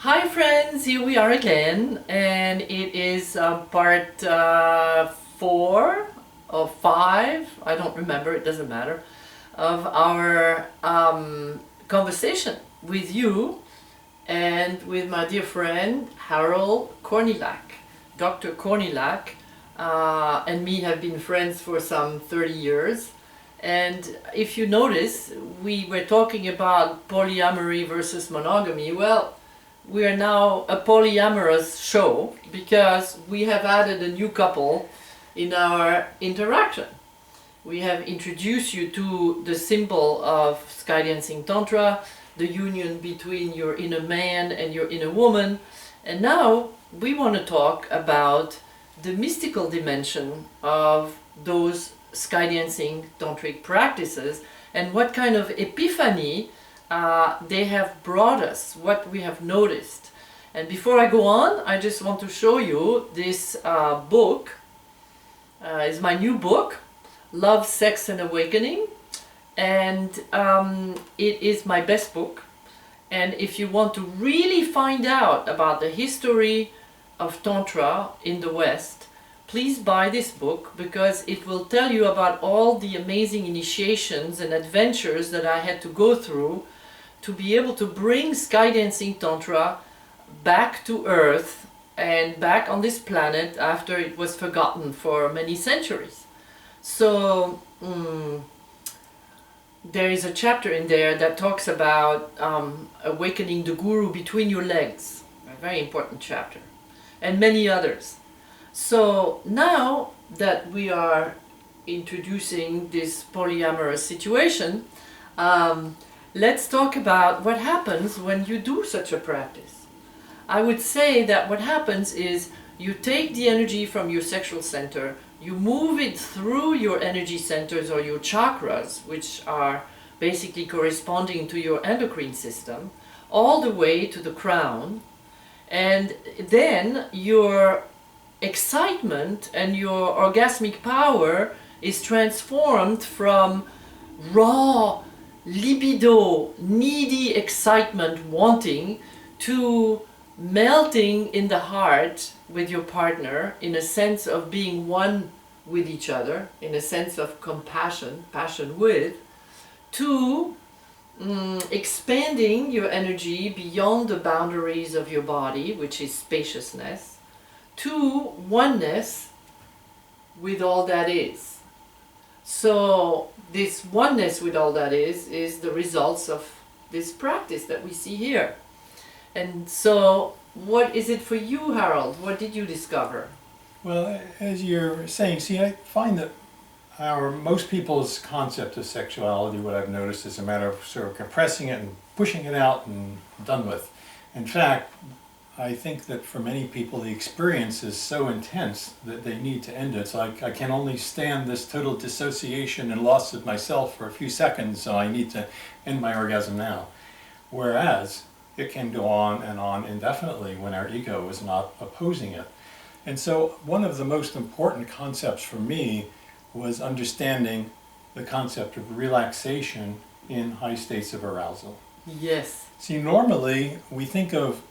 Hi friends, here we are again, and it is part 4 or 5, I don't remember, it doesn't matter, of our conversation with you and with my dear friend Harold Kornylak. Dr. Kornylak and me have been friends for some 30 years. And if you notice, we were talking about polyamory versus monogamy. Well, we are now a polyamorous show because we have added a new couple in our interaction. We have introduced you to the symbol of Skydancing Tantra, the union between your inner man and your inner woman. And now we want to talk about the mystical dimension of those Skydancing tantric practices and what kind of epiphany they have brought us, what we have noticed. And before I go on, I just want to show you this book. It's my new book, Love, Sex and Awakening, and it is my best book. And if you want to really find out about the history of Tantra in the West, please buy this book, because it will tell you about all the amazing initiations and adventures that I had to go through to be able to bring Skydancing Tantra back to Earth and back on this planet after it was forgotten for many centuries. So there is a chapter in there that talks about awakening the guru between your legs, a very important chapter, and many others. So now that we are introducing this polyamorous situation, let's talk about what happens when you do such a practice. I would say that what happens is you take the energy from your sexual center, you move it through your energy centers or your chakras, which are basically corresponding to your endocrine system, all the way to the crown, and then your excitement and your orgasmic power is transformed from raw libido, needy excitement, wanting, to melting in the heart with your partner, in a sense of being one with each other, in a sense of compassion, passion with, to expanding your energy beyond the boundaries of your body, which is spaciousness, to oneness with all that is. So this oneness with all that is the results of this practice that we see here. And so what is it for you, Harold? What did you discover? Well, as you're saying, see, I find that most people's concept of sexuality, what I've noticed, is a matter of sort of compressing it and pushing it out and done with. In fact, I think that for many people the experience is so intense that they need to end it. It's like, I can only stand this total dissociation and loss of myself for a few seconds, so I need to end my orgasm now. Whereas it can go on indefinitely when our ego is not opposing it. And so one of the most important concepts for me was understanding the concept of relaxation in high states of arousal. Yes. See, normally we think of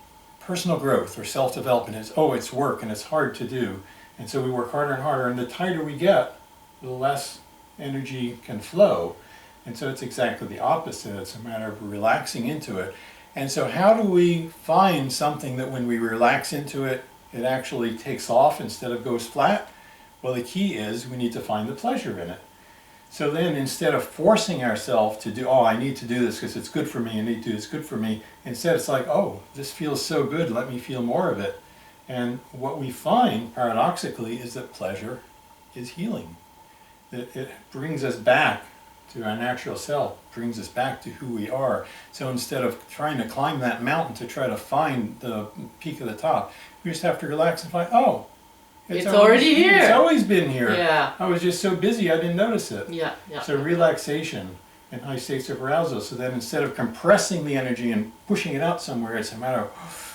personal growth or self-development as, oh, it's work and it's hard to do. And so we work harder and harder, and the tighter we get, the less energy can flow. And so it's exactly the opposite. It's a matter of relaxing into it. And so how do we find something that when we relax into it, it actually takes off instead of goes flat? Well, the key is we need to find the pleasure in it. So then, instead of forcing ourselves to do, oh, I need to do this because it's good for me, I need to do this, good for me, instead it's like, oh, this feels so good, let me feel more of it. And what we find, paradoxically, is that pleasure is healing. That it brings us back to our natural self, brings us back to who we are. So instead of trying to climb that mountain to try to find the peak of the top, we just have to relax and find, oh, it's already here. It's always been here. Yeah. I was just so busy I didn't notice it. Yeah, yeah. So relaxation in high states of arousal. So then instead of compressing the energy and pushing it out somewhere, it's a matter of,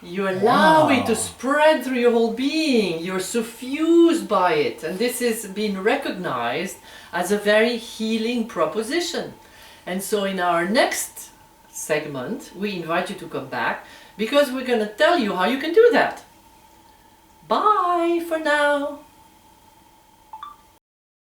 you allow it wow, to spread through your whole being. You're suffused by it. And this is being recognized as a very healing proposition. And so in our next segment, we invite you to come back because we're going to tell you how you can do that. Bye for now.